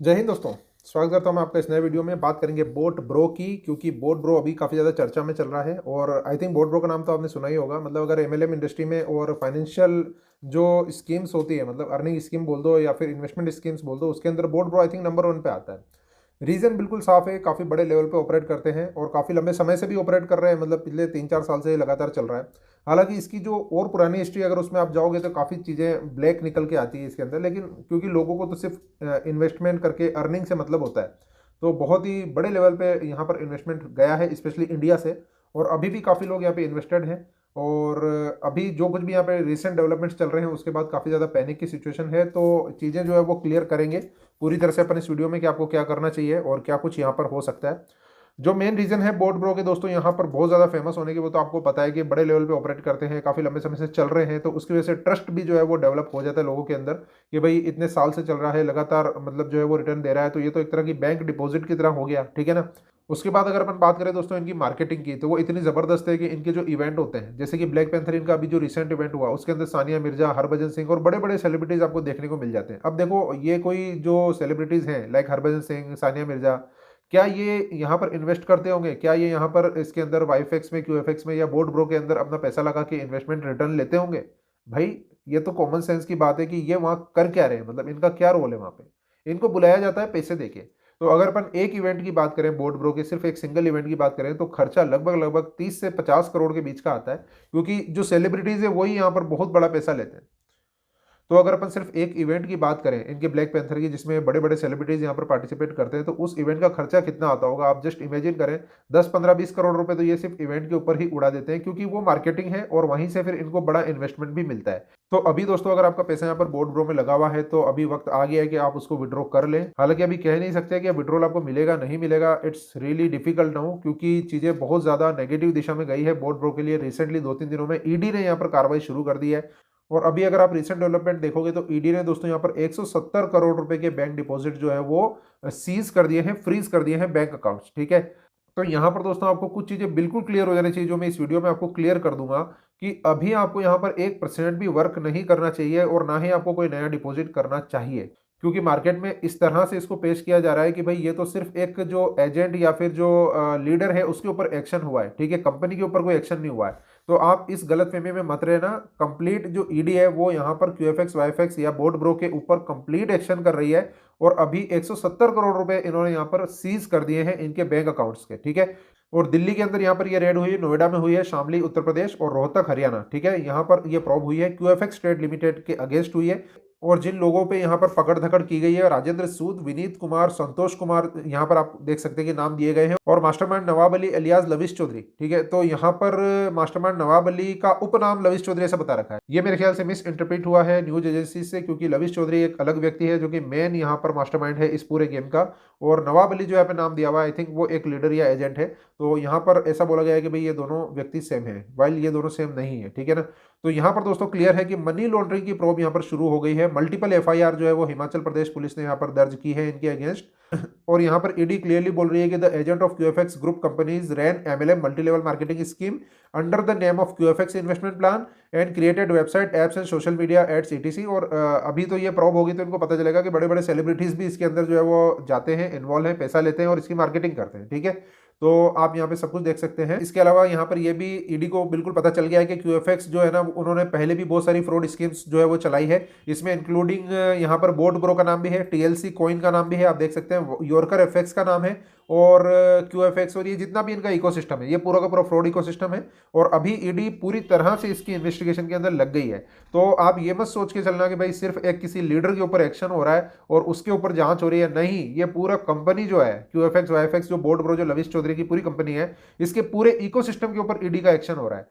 जय हिंद दोस्तों। स्वागत करता हूं मैं आपका इस नए वीडियो में। बात करेंगे बोट ब्रो की, क्योंकि बोट ब्रो अभी काफ़ी ज़्यादा चर्चा में चल रहा है और आई थिंक बोट ब्रो का नाम तो आपने सुना ही होगा। मतलब अगर एमएलएम इंडस्ट्री में और फाइनेंशियल जो स्कीम्स होती है, मतलब अर्निंग स्कीम बोल दो या फिर इन्वेस्टमेंट स्कीम्स बोल दो, उसके अंदर boat bro I think number 1 पे आता है। रीज़न बिल्कुल साफ है, काफ़ी बड़े लेवल पे ऑपरेट करते हैं और काफ़ी लंबे समय से भी ऑपरेट कर रहे हैं। मतलब पिछले 3-4 साल से ये लगातार चल रहा है। हालांकि इसकी जो और पुरानी हिस्ट्री अगर उसमें आप जाओगे तो काफ़ी चीज़ें ब्लैक निकल के आती है इसके अंदर, लेकिन क्योंकि लोगों को तो सिर्फ इन्वेस्टमेंट करके अर्निंग से मतलब होता है, तो बहुत ही बड़े लेवल पे यहाँ पर इन्वेस्टमेंट गया है, स्पेशली इंडिया से। और अभी भी काफ़ी लोग यहाँ पे इन्वेस्टेड हैं। और अभी जो कुछ भी यहाँ पे रिसेंट डेवलपमेंट्स चल रहे हैं उसके बाद काफ़ी ज़्यादा पैनिक की सिचुएशन है, तो चीज़ें जो है वो क्लियर करेंगे पूरी तरह से अपन इस वीडियो में कि आपको क्या करना चाहिए और क्या कुछ यहाँ पर हो सकता है। जो मेन रीजन है बोट ब्रो के दोस्तों यहाँ पर बहुत ज़्यादा फेमस होने की, वो तो आपको पता है कि बड़े लेवल पे ऑपरेट करते हैं, काफ़ी लंबे समय से चल रहे हैं, तो उसकी वजह से ट्रस्ट भी जो है वो डेवलप हो जाता है लोगों के अंदर कि भाई इतने साल से चल रहा है लगातार, मतलब जो है वो रिटर्न दे रहा है, तो ये तो एक तरह की बैंक डिपॉजिट की तरह हो गया, ठीक है ना। उसके बाद अगर अपन बात करें दोस्तों इनकी मार्केटिंग की, तो वो इतनी ज़बरदस्त है कि इनके जो इवेंट होते हैं, जैसे कि ब्लैक पैंथर इनका अभी जो रिसेंट इवेंट हुआ उसके अंदर सानिया मिर्जा, हरभजन सिंह और बड़े बड़े सेलिब्रिटीज़ आपको देखने को मिल जाते हैं। अब देखो ये कोई जो सेलिब्रिटीज़ हैं लाइक हरभजन सिंह, सानिया मिर्जा, क्या ये यहाँ पर इन्वेस्ट करते होंगे? क्या ये यहाँ पर इसके अंदर वाईफेक्स में, क्यूएफएक्स में या बोट ब्रो के अंदर अपना पैसा लगा के इन्वेस्टमेंट रिटर्न लेते होंगे? भाई ये तो कॉमन सेंस की बात है कि ये वहाँ कर क्या रहे हैं, मतलब इनका क्या रोल है वहाँ पे। इनको बुलाया जाता है पैसे देके। तो अगर अपन एक इवेंट की बात करें बोट ब्रो के, सिर्फ एक सिंगल इवेंट की बात करें, तो खर्चा लगभग लगभग 30 से 50 करोड़ के बीच का आता है, क्योंकि जो सेलिब्रिटीज है वही यहाँ पर बहुत बड़ा पैसा लेते हैं। तो अगर अपन सिर्फ एक इवेंट की बात करें इनके ब्लैक पैंथर की, जिसमें बड़े बड़े सेलिब्रिटीज यहाँ पर पार्टिसिपेट करते हैं, तो उस इवेंट का खर्चा कितना आता होगा आप जस्ट इमेजिन करें। 10, 15, 20 करोड़ रुपए तो ये सिर्फ इवेंट के ऊपर ही उड़ा देते हैं, क्योंकि वो मार्केटिंग है और वहीं से फिर इनको बड़ा इन्वेस्टमेंट भी मिलता है। तो अभी दोस्तों अगर आपका पैसा यहाँ पर बोट ब्रो में लगा हुआ है तो अभी वक्त आ गया है कि आप उसको विड्रॉ कर लें। हालांकि अभी कह नहीं सकते कि विड्रॉल आपको मिलेगा नहीं मिलेगा, इट्स रियली डिफिकल्ट नाउ, क्योंकि चीजें बहुत ज्यादा नेगेटिव दिशा में गई है बोट ब्रो के लिए। रिसेंटली 2-3 दिनों में ईडी ने यहाँ पर कार्रवाई शुरू कर दी है। और अभी अगर आप रिसेंट डेवलपमेंट देखोगे तो ईडी ने दोस्तों यहाँ पर 170 करोड़ रुपए के बैंक डिपॉजिट जो है वो सीज कर दिए हैं, फ्रीज कर दिए हैं बैंक अकाउंट्स, ठीक है। तो यहाँ पर दोस्तों आपको कुछ चीजें बिल्कुल क्लियर हो जानी चाहिए, जो मैं इस वीडियो में आपको क्लियर कर दूंगा कि अभी आपको यहाँ पर 1% भी वर्क नहीं करना चाहिए और ना ही आपको कोई नया डिपॉजिट करना चाहिए, क्योंकि मार्केट में इस तरह से इसको पेश किया जा रहा है कि भाई ये तो सिर्फ एक जो एजेंट या फिर जो लीडर है उसके ऊपर एक्शन हुआ है, ठीक है, कंपनी के ऊपर कोई एक्शन नहीं हुआ है। तो आप इस गलतफहमी में मत रहना। कंप्लीट जो ईडी है वो यहाँ पर क्यूएफएक्स वाईफएक्स या बोट ब्रो के ऊपर कंप्लीट एक्शन कर रही है और अभी 170 करोड़ रुपए इन्होंने यहाँ पर सीज कर दिए हैं इनके बैंक अकाउंट्स के, ठीक है। और दिल्ली के अंदर यहाँ पर ये रेड हुई है, नोएडा में हुई है, शामली उत्तर प्रदेश और रोहतक हरियाणा, ठीक है। यहाँ पर ये प्रॉब हुई है क्यूएफएक्स ट्रेड लिमिटेड के अगेंस्ट हुई है। और जिन लोगों पे यहाँ पर पकड़ धकड़ की गई है, राजेंद्र सूद, विनीत कुमार, संतोष कुमार, यहाँ पर आप देख सकते हैं कि नाम दिए गए हैं, और mastermind Nawab Ali alias lavish Chaudhary, ठीक है। तो यहाँ पर मास्टरमाइंड नवाब अली का उपनाम लविश चौधरी ऐसा बता रखा है। ये मेरे ख्याल से मिस इंटरप्रेट हुआ है न्यूज एजेंसी से, क्योंकि लविश चौधरी एक अलग व्यक्ति है जो कि मेन यहाँ पर मास्टरमाइंड है इस पूरे गेम का, और नवाब अली जो यहाँ पे नाम दिया हुआ है आई थिंक वो एक लीडर या एजेंट है। तो यहाँ पर ऐसा बोला गया है कि भाई ये दोनों व्यक्ति सेम है, वाइल ये दोनों सेम नहीं है, ठीक है ना। तो यहाँ पर दोस्तों क्लियर है कि मनी लॉन्ड्रिंग की प्रोब यहाँ पर शुरू हो गई है। मल्टीपल एफआईआर जो है वो हिमाचल प्रदेश पुलिस ने यहाँ पर दर्ज की है इनके अगेंस्ट। और यहाँ पर ईडी क्लियरली बोल रही है कि the agent of QFX group companies ran MLM multi level marketing scheme under the name of QFX investment plan and created website apps and social media ads etc. और अभी तो ये प्रॉब होगी तो इनको पता चलेगा कि बड़े बड़े सेलिब्रिटीज भी इसके अंदर जो है वो जाते हैं, इन्वॉल्व हैं, पैसा लेते हैं और इसकी मार्केटिंग करते हैं, ठीक है। तो आप यहाँ पे सब कुछ देख सकते हैं। इसके अलावा यहाँ पर ये भी ईडी को बिल्कुल पता चल गया है कि क्यूएफएक्स जो है ना उन्होंने पहले भी बहुत सारी फ्रॉड स्कीम्स जो है वो चलाई है, इसमें इंक्लूडिंग यहाँ पर बोट ब्रो का नाम भी है, टीएलसी कॉइन का नाम भी है, आप देख सकते हैं योरकर एफएक्स का नाम है, और क्यूएफएक्स, और ये जितना भी इनका इकोसिस्टम है ये पूरा का पूरा फ्रॉड इकोसिस्टम है। और अभी ईडी पूरी तरह से इसकी इन्वेस्टिगेशन के अंदर लग गई है। तो आप ये मत सोच के चलना कि भाई सिर्फ एक किसी लीडर के ऊपर एक्शन हो रहा है और उसके ऊपर जांच हो रही है, नहीं, ये पूरा कंपनी जो है क्यूएफएक्स वाईफएक्स जो बोट ब्रो जो लविश चौधरी की पूरी कंपनी है, इसके पूरे इकोसिस्टम के ऊपर ईडी का एक्शन हो रहा है।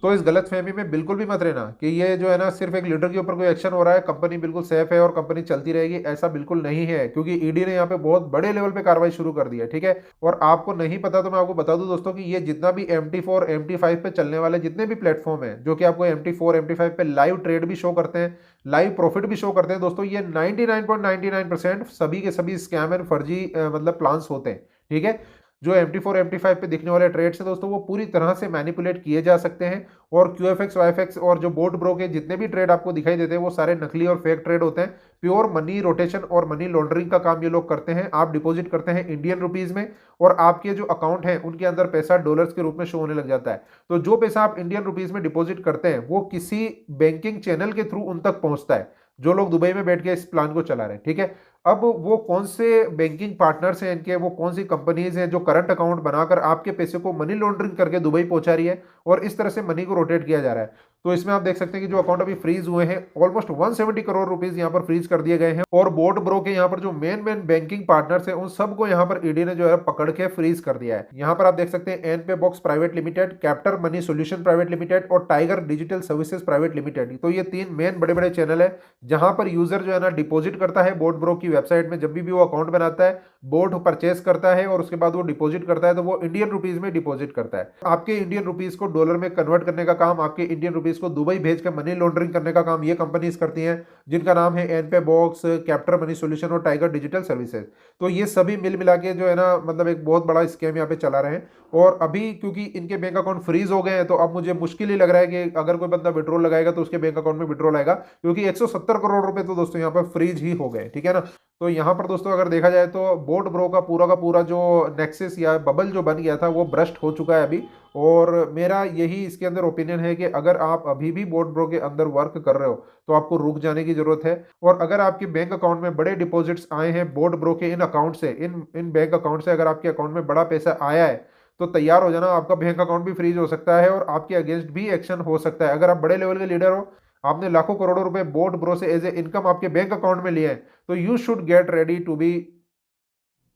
तो इस गलत फहमी में बिल्कुल भी मत रहना कि ये जो है ना सिर्फ एक लीडर के ऊपर कोई एक्शन हो रहा है, कंपनी बिल्कुल सेफ है और कंपनी चलती रहेगी, ऐसा बिल्कुल नहीं है, क्योंकि ईडी ने यहाँ पे बहुत बड़े लेवल पे कार्रवाई शुरू कर दी है, ठीक है। और आपको नहीं पता तो मैं आपको बता दूं दोस्तों कि ये जितना भी MT4 MT5 पे चलने वाले जितने भी प्लेटफॉर्म है जो कि आपको MT4 MT5 पे लाइव ट्रेड भी शो करते हैं, लाइव प्रॉफिट भी शो करते हैं दोस्तों, ये 99.99% सभी के सभी स्कैम एंड फर्जी मतलब प्लान्स होते हैं, ठीक है। जो MT4 MT5 पे दिखने वाले ट्रेड्स हैं दोस्तों वो पूरी तरह से मैनिपुलेट किए जा सकते हैं। और QFX YFX और जो बोट ब्रो के जितने भी ट्रेड आपको दिखाई देते हैं वो सारे नकली और फेक ट्रेड होते हैं। प्योर मनी रोटेशन और मनी लॉन्ड्रिंग का काम ये लोग करते हैं। आप डिपॉजिट करते हैं इंडियन रुपीज में और आपके जो अकाउंट है उनके अंदर पैसा डॉलर्स के रूप में शो होने लग जाता है। तो जो पैसा आप इंडियन रुपीज में डिपॉजिट करते हैं वो किसी बैंकिंग चैनल के थ्रू उन तक पहुंचता है, जो लोग दुबई में बैठ के इस प्लान को चला रहे हैं। ठीक है, अब वो कौन से बैंकिंग पार्टनर्स हैं इनके, वो कौन सी कंपनीज हैं जो करंट अकाउंट बनाकर आपके पैसे को मनी लॉन्ड्रिंग करके दुबई पहुंचा रही है और इस तरह से मनी को रोटेट किया जा रहा है। तो इसमें आप देख सकते हैं कि जो अकाउंट अभी फ्रीज हुए हैं ऑलमोस्ट 170 करोड़ रुपीस यहाँ पर फ्रीज कर दिए गए हैं। और बोट ब्रो के यहाँ पर जो मेन बैंकिंग पार्टनर्स हैं उन सबको यहाँ पर ईडी ने जो है पकड़ के फ्रीज कर दिया है। यहाँ पर आप देख सकते हैं Enpay Box Private Limited, Captor Money Solution Private Limited और Tiger Digital Services Private Limited. तो ये तीन मेन बड़े बड़े चैनल है जहां पर यूजर जो है ना डिपॉजिट करता है बोट ब्रो की वेबसाइट में। जब भी वो अकाउंट बनाता है, बोट परचेस करता है और उसके बाद वो डिपॉजिट करता है तो वो इंडियन रुपीज में डिपॉजिट करता है। आपके इंडियन रुपीज को डॉलर में कन्वर्ट करने का काम, आपके इंडियन रुपीज को दुबई भेजकर मनी लॉन्ड्रिंग करने का काम ये कंपनीज करती हैं, जिनका नाम है एनपे बॉक्स, कैप्टर मनी सोल्यूशन और टाइगर डिजिटल सर्विसेज। तो ये सभी मिल मिला के जो है ना मतलब एक बहुत बड़ा स्कैम यहाँ पे चला रहे हैं। और अभी क्योंकि इनके बैंक अकाउंट फ्रीज हो गए हैं तो अब मुझे मुश्किल ही लग रहा है कि अगर कोई बंदा विड्रॉल लगाएगा तो उसके बैंक अकाउंट में विड्रॉल आएगा, क्योंकि 170 करोड़ रुपए तो दोस्तों यहाँ पर फ्रीज ही हो गए। ठीक है ना, तो यहाँ पर दोस्तों अगर देखा जाए तो बोट ब्रो का पूरा जो नेक्सस या बबल जो बन गया था वो ब्रस्ट हो चुका है अभी। और मेरा यही इसके अंदर ओपिनियन है कि अगर आप अभी भी बोट ब्रो के अंदर वर्क कर रहे हो तो आपको रुक जाने की जरूरत है। और अगर आपके बैंक अकाउंट में बड़े डिपॉजिट्स आए हैं बोट ब्रो के इन अकाउंट से, इन बैंक अकाउंट से अगर आपके अकाउंट में बड़ा पैसा आया है तो तैयार हो जाना, आपका बैंक अकाउंट भी फ्रीज हो सकता है और आपके अगेंस्ट भी एक्शन हो सकता है। अगर आप बड़े लेवल के लीडर हो, आपने लाखों करोड़ों रुपए बोट ब्रो से एज ए इनकम आपके बैंक अकाउंट में लिए हैं, तो you should get ready to be,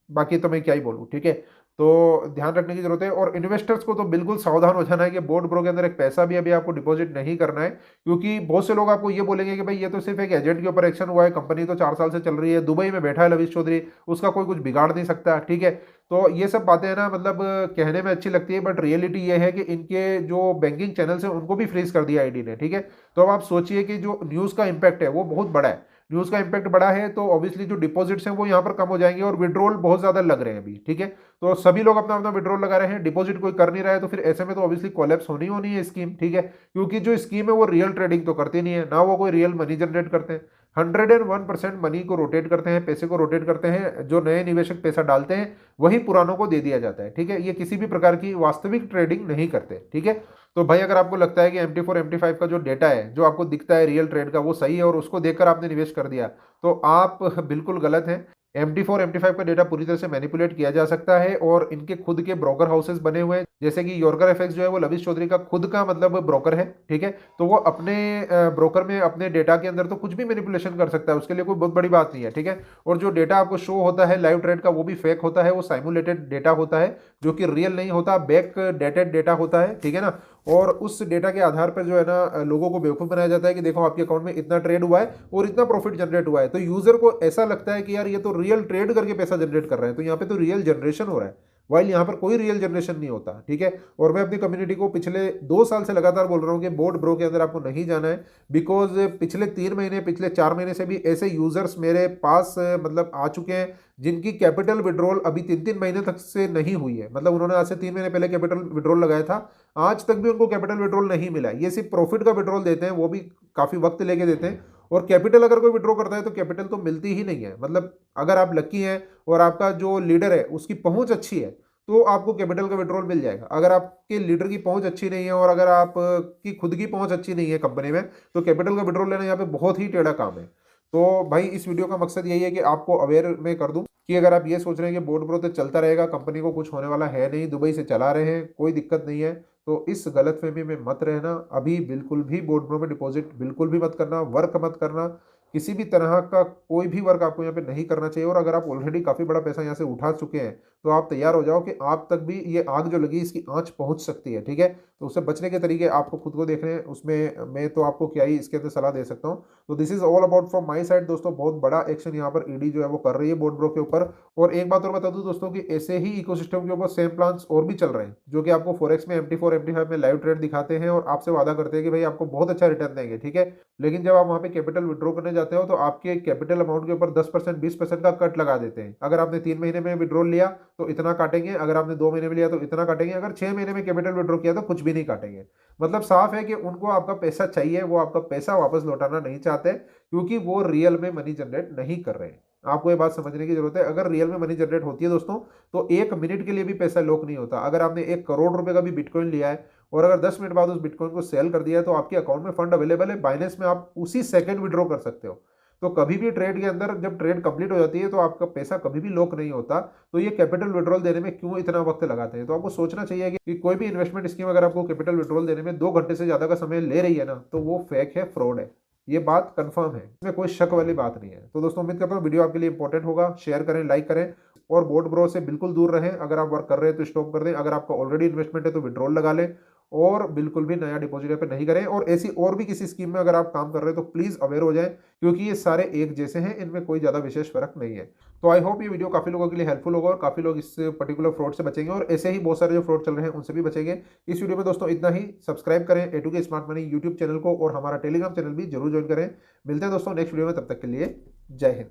बाकी तो मैं क्या ही बोलूं। ठीक है, तो ध्यान रखने की जरूरत है। और इन्वेस्टर्स को तो बिल्कुल सावधान हो जाना है कि बोट ब्रो के अंदर एक पैसा भी अभी आपको डिपॉजिट नहीं करना है, क्योंकि बहुत से लोग आपको ये बोलेंगे कि भाई ये तो सिर्फ एक एजेंट के ऊपर एक्शन हुआ है, कंपनी तो 4 साल से चल रही है, दुबई में बैठा है लविश चौधरी, उसका कोई कुछ बिगाड़ नहीं सकता। ठीक है, तो ये सब बातें है ना मतलब कहने में अच्छी लगती है, बट रियलिटी ये है कि इनके जो बैंकिंग चैनल्स हैं उनको भी फ्रीज कर दिया आईडी ने। ठीक है, तो अब आप सोचिए कि जो न्यूज़ का इम्पैक्ट है वो बहुत बड़ा है। न्यूज़ का इम्पैक्ट बड़ा है तो ऑब्वियसली जो डिपॉजिट्स हैं वो यहाँ पर कम हो जाएंगे और विड्रॉल बहुत ज़्यादा लग रहे हैं अभी। ठीक है, तो सभी लोग अपना अपना विड्रॉल लगा रहे हैं, डिपॉजिट कोई कर नहीं रहा है, तो फिर ऐसे में तो ऑब्वियसली कोलैप्स होनी है स्कीम। ठीक है, क्योंकि जो स्कीम है वो रियल ट्रेडिंग तो करती नहीं है ना, वो कोई रियल मनी जनरेट करते हैं। 101% मनी को रोटेट करते हैं, पैसे को रोटेट करते हैं, जो नए निवेशक पैसा डालते हैं वही पुरानों को दे दिया जाता है। ठीक है, ये किसी भी प्रकार की वास्तविक ट्रेडिंग नहीं करते। ठीक है, तो भाई अगर आपको लगता है कि MT4 MT5 का जो डेटा है, जो आपको दिखता है रियल ट्रेड का, वो सही है और उसको देखकर आपने निवेश कर दिया, तो आप बिल्कुल गलत हैं। MT4 MT5 का डेटा पूरी तरह से मैनिपुलेट किया जा सकता है और इनके खुद के ब्रोकर हाउसेस बने हुए हैं, जैसे कि यॉर्कर एफएक्स जो है वो लविश चौधरी का खुद का मतलब ब्रोकर है। ठीक है, तो वो अपने ब्रोकर में अपने डेटा के अंदर तो कुछ भी मैनिपुलेशन कर सकता है, उसके लिए कोई बहुत बड़ी बात नहीं है। ठीक है, और जो डेटा आपको शो होता है लाइव ट्रेड का वो भी फेक होता है, वो साइमुलेटेड डेटा होता है जो कि रियल नहीं होता, बैक डेटेड डेटा होता है। ठीक है ना, और उस डेटा के आधार पर जो है ना लोगों को बेवकूफ़ बनाया जाता है कि देखो आपके अकाउंट में इतना ट्रेड हुआ है और इतना प्रॉफिट जनरेट हुआ है, तो यूजर को ऐसा लगता है कि यार ये तो रियल ट्रेड करके पैसा जनरेट कर रहे हैं, तो यहाँ पे तो रियल जनरेशन हो रहा है, वाइल यहाँ पर कोई रियल जनरेशन नहीं होता। ठीक है, और मैं अपनी कम्युनिटी को पिछले 2 साल से लगातार बोल रहा हूँ कि बोट ब्रो के अंदर आपको नहीं जाना है, बिकॉज पिछले 3 महीने पिछले 4 महीने से भी ऐसे यूजर्स मेरे पास मतलब आ चुके हैं जिनकी कैपिटल विड्रॉल अभी 3-3 महीने तक से नहीं हुई है। मतलब उन्होंने आज से 3 महीने पहले कैपिटल विड्रॉल लगाया था, आज तक भी उनको कैपिटल विड्रॉल नहीं मिला। ये सिर्फ प्रॉफिट का विड्रॉल देते हैं, वो भी काफ़ी वक्त लेके देते हैं, और कैपिटल अगर कोई विड्रॉ करता है तो कैपिटल तो मिलती ही नहीं है। मतलब अगर आप लकी हैं और आपका जो लीडर है उसकी पहुंच अच्छी है तो आपको कैपिटल का विड्रॉल मिल जाएगा। अगर आपके लीडर की पहुंच अच्छी नहीं है और अगर आप की खुद की पहुंच अच्छी नहीं है कंपनी में, तो कैपिटल का विड्रॉल लेना यहाँ पे बहुत ही टेढ़ा काम है। तो भाई इस वीडियो का मकसद यही है कि आपको अवेयर में कर दूं कि अगर आप ये सोच रहे हैं कि बोट ब्रो तो चलता रहेगा, कंपनी को कुछ होने वाला है नहीं, दुबई से चला रहे हैं, कोई दिक्कत नहीं है, तो इस गलतफहमी में मत रहना। अभी बिल्कुल भी बोट ब्रो में डिपॉजिट बिल्कुल भी मत करना, वर्क मत करना, किसी भी तरह का कोई भी वर्क आपको यहाँ पे नहीं करना चाहिए। और अगर आप ऑलरेडी काफ़ी बड़ा पैसा यहाँ से उठा चुके हैं तो आप तैयार हो जाओ कि आप तक भी ये आग जो लगी इसकी आंच पहुंच सकती है। ठीक है, तो उससे बचने के तरीके आपको खुद को देखने हैं, उसमें मैं तो आपको क्या ही इसके अंदर सलाह दे सकता हूँ। तो this is all about from my side दोस्तों। बहुत बड़ा एक्शन यहाँ पर ईडी जो है वो कर रही है बोट ब्रो के ऊपर। और एक बात और बता दूं दोस्तों कि ऐसे ही इकोसिस्टम के ऊपर सेम प्लान्स और भी चल रहे हैं जो कि आपको फॉरेक्स में MT4 MT5 में लाइव ट्रेड दिखाते हैं और आपसे वादा करते हैं कि भाई आपको बहुत अच्छा रिटर्न देंगे। ठीक है, लेकिन जब आप वहाँ पे कैपिटल विड्रॉ करने जाते हो तो आपके कैपिटल अमाउंट के ऊपर 10% 20% का कट लगा देते हैं। अगर आपने 3 महीने में विड्रॉल लिया तो इतना काटेंगे, अगर आपने 2 महीने में लिया तो इतना काटेंगे, अगर 6 महीने में कैपिटल विड्रॉ किया तो कुछ भी नहीं काटेंगे। मतलब साफ है कि उनको आपका पैसा चाहिए, वो आपका पैसा वापस लौटाना नहीं चाहते, क्योंकि वो रियल में मनी जनरेट नहीं कर रहे हैं। आपको ये बात समझने की जरूरत है। अगर रियल में मनी जनरेट होती है दोस्तों, तो 1 मिनट के लिए भी पैसा लॉक नहीं होता। अगर आपने 1 करोड़ रुपए का भी बिटकॉइन लिया है और अगर 10 मिनट बाद उस बिटकॉइन को सेल कर दिया है, तो आपके अकाउंट में फंड अवेलेबल है, बाइनेंस में आप उसी सेकंड विड्रॉ कर सकते हो। तो कभी भी ट्रेड के अंदर जब ट्रेड कंप्लीट हो जाती है तो आपका पैसा कभी भी लॉक नहीं होता। तो ये कैपिटल विड्रॉल देने में क्यों इतना वक्त लगाते हैं? तो आपको सोचना चाहिए कि कोई भी इन्वेस्टमेंट स्कीम अगर आपको कैपिटल विड्रॉल देने में 2 घंटे से ज्यादा का समय ले रही है ना, तो वो फेक है, फ्रॉड है। ये बात कंफर्म है, इसमें कोई शक वाली बात नहीं है। तो दोस्तों उम्मीद करता हूँ वीडियो आपके लिए इंपॉर्टेंट होगा। शेयर करें, लाइक करें और बोट ब्रो से बिल्कुल दूर रहें। अगर आप वर्क कर रहे हैं तो स्टॉप कर दें, अगर आपका ऑलरेडी इन्वेस्टमेंट है तो विड्रॉल लगा लें और बिल्कुल भी नया डिपॉजिट पे नहीं करें। और ऐसी और भी किसी स्कीम में अगर आप काम कर रहे हैं तो प्लीज अवेयर हो जाएं, क्योंकि ये सारे एक जैसे हैं, इनमें कोई ज्यादा विशेष फर्क नहीं है। तो आई होप ये वीडियो काफी लोगों के लिए हेल्पफुल होगा और काफी लोग इस पर्टिकुलर फ्रॉड से बचेंगे और ऐसे ही बहुत सारे जो फ्रॉड चल रहे हैं उनसे भी बचेंगे। इस वीडियो में दोस्तों इतना ही। सब्सक्राइब करें A2K smart money YouTube channel को और हमारा टेलीग्राम चैनल भी जरूर ज्वाइन करें। मिलते हैं दोस्तों नेक्स्ट वीडियो में, तब तक के लिए जय हिंद।